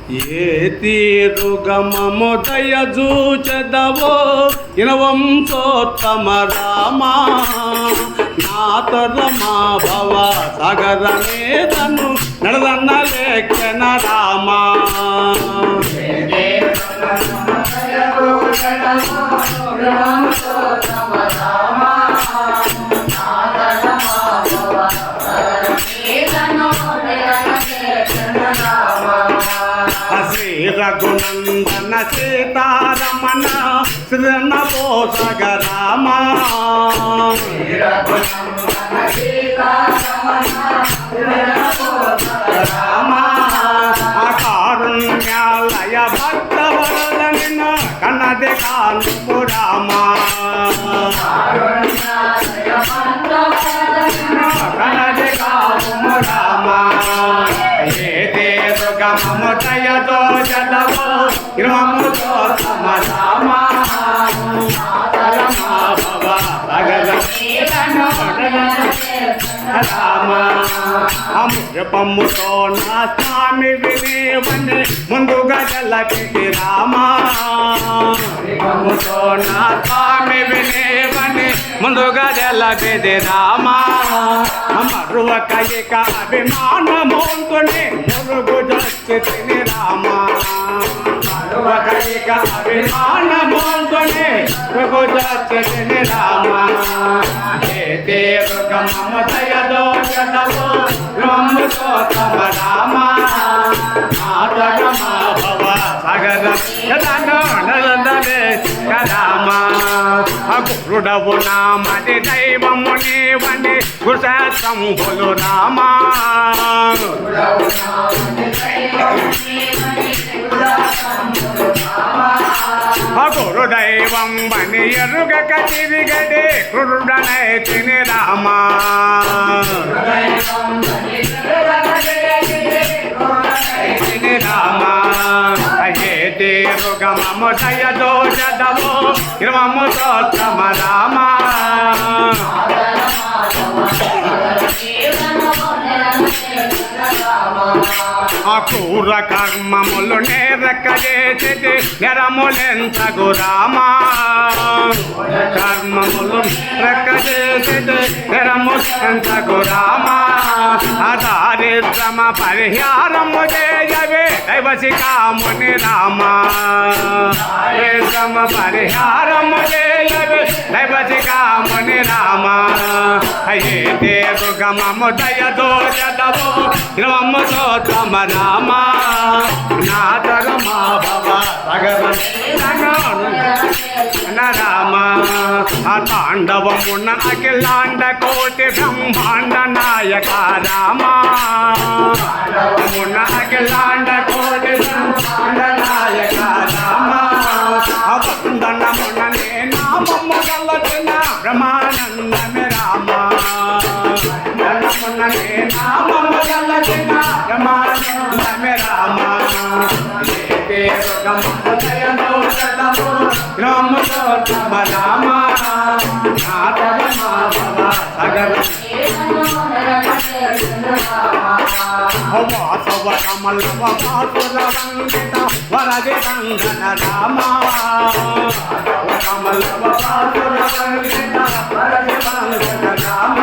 ఏ తీరుగమము దయజూచదవో ఇనవంశోత్తమ రామా నాతరమా భవ సాగర మేదను నడదన్న లేఖన రామా శ్రీ రఘునందన సీతారమణ శ్రీరణ పోసగ రామ రామ కారుణ్యాలయ భక్తవరదనిన కన్నది కాను రామ కన్నది కాను రామ మమ దయతో జడవో ఇరమముతో తమ రామ భవ భగవ రామ అమృపముతో నా స్వామి వినేవని ముందుగా జలకి రామ అమృపముతో నా స్వామి వినేవని ముందుగా జలకి రామ అమరువ కయిక అభిమానమోంతుని మురుగు జస్తిని రామ అమరువ కయిక అభిమానమోంతుని మురుగు జస్తిని రామ ఏ మమ దయదో జడవో బ్రహ్మతో తమ రామ నాదరమ భవ సాగర రామ గురుడవు నామది దైవము నీవని గురుసంబులు రామ గురు దైవం బని ఎరుగక తిరిగడే క్రుడనై తిని రామ రామ అయ్యే తీరుగమము దయదో జడవో ఇరమముతో తమ రామ అకూర కర్మములు నేరక చేసి నెరములెంతగు రామ కర్మములు రెక్క చేసి నెరములెంతగు రామ దారిద్రమ పరిహారము చేయవే దైవసి కాముని రామ దారిద్రమ పరిహారము చేయవే దైవసి కాముని రామ అయ్యే దేవగమము దయదో జడవో ఇరమముతో తమ రామ నాదరమ భవ సగర రామ తాండవమున అఖిలాండ కోటి బ్రహ్మాండ నాయక రామ మున అఖిలాండ కోటి బ్రహ్మాండ నాయక రామ వందనమున నే నామము గలచిన బ్రహ్మానందమే రామ వందనమున నే నామము గలచిన బ్రహ్మానందమే రామ రామతో తమ రామ నాదరమ భవ సగర వాసవ కమలవ వాసుర వందిత వరది వందన రామ కమలవ వాసుర వందిత వరది వందన రామ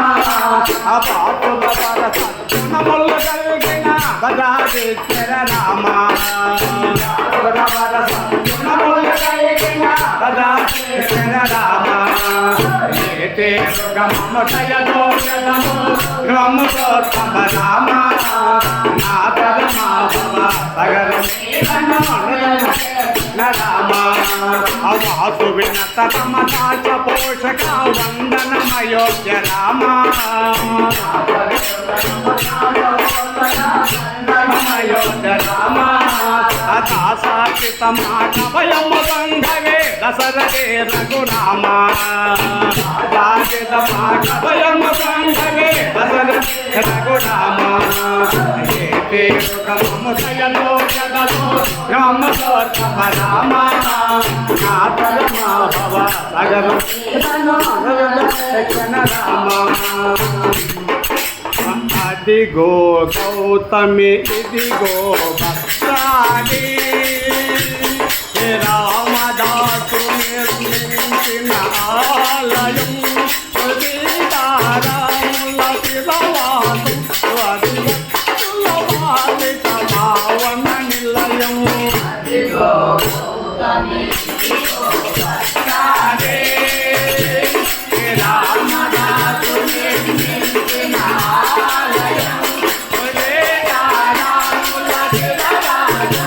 అపాతుల వర సద్గుణములు కలిగిన గదాధీశ్వర రామ వర సద్గుణములు కలిగిన గదాధీశ్వర రామ మమ దయదో జడవో బ్రహ్మతో తమ రామ నాదరమ భవ సగర రామ అవాసు వినత తమ దాచ పోషక వందనమయోగ్య రామ వందనమయోగ్య రామ అదాసాకిత మానవయము బంధవే దశరథే రఘురామ దాసిత మానవయము బంధవే దశరథే రఘురామ మమ దయదో జడవో బ్రహ్మతో తమ రామ నాదరమ భవ సగర రామ అదిగో గౌతమి ఇదిగో భక్త రామదాసు నిర్మించిన ఆలయం సీతారాముల తిరవాసు అది భక్తుల బాలిక భావన నిలయం రామదాసు నిర్మించిన ఆలయం సీతారాముల తిరవాసు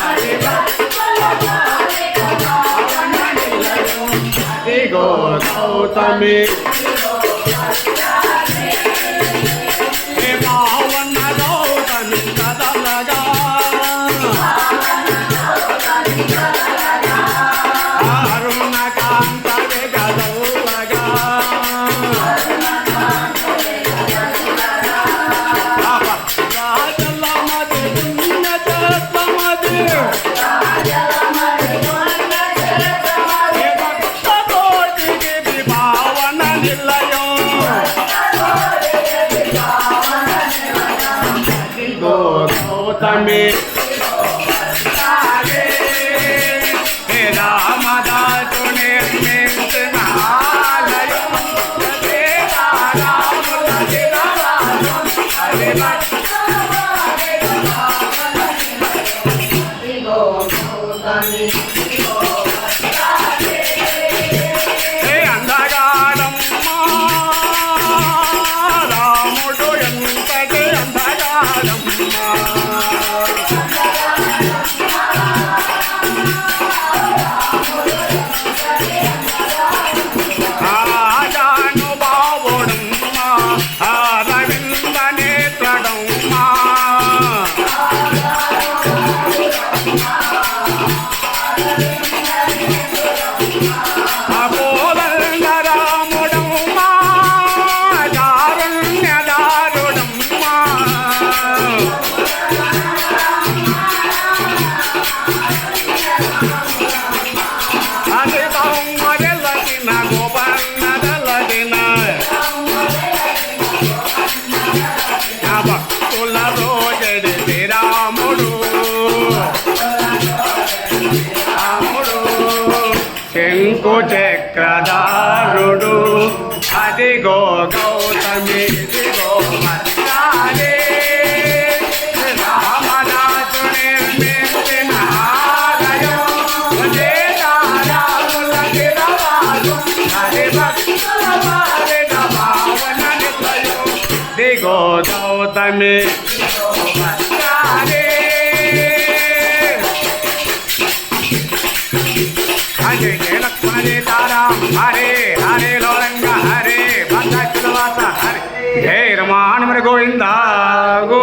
అది భక్తుల బాలిక భావన నిలయం అదిగో గౌతమి భావన గౌతమి కదలగా అరుణ కాంత గదలగా రాజలమది పుణ్యతమది భక్త కోటికి భావన నిలయం గౌతమి రామదాసు నిర్మించిన ఆలయం సీతారాముల తిరవాసు అది భక్తుల బాలిక భావన అందగాడమ్మా రాముడు ఎంతటి అందగాడమ్మా ఆజానుభావుడమ్మా అరవింద నేత్రుడమ్మా అపోలంగ రాముడమ్మా కారుణ్యదారుడమ్మా అది తమ్మదెల్లదిన గోపన్నదల్లదిన భక్తుల రోజడి శ్రీరాముడు రాముడు శంకు చక్రధారుడు అదిగో గౌతమి దిగో మత్రాలే రామదాసు నిర్మించిన ఆలయం సీతారాముల తిరవాసు అది భక్తుల బాలిక భావన నిలయం దిగో గౌతమి మత్రాలే హరే లక్ష్మణ సీతారాం హరే హరే లోరంగ హరే భద్రాచలవాస హరే జయ రమానుమరి గోవింద గో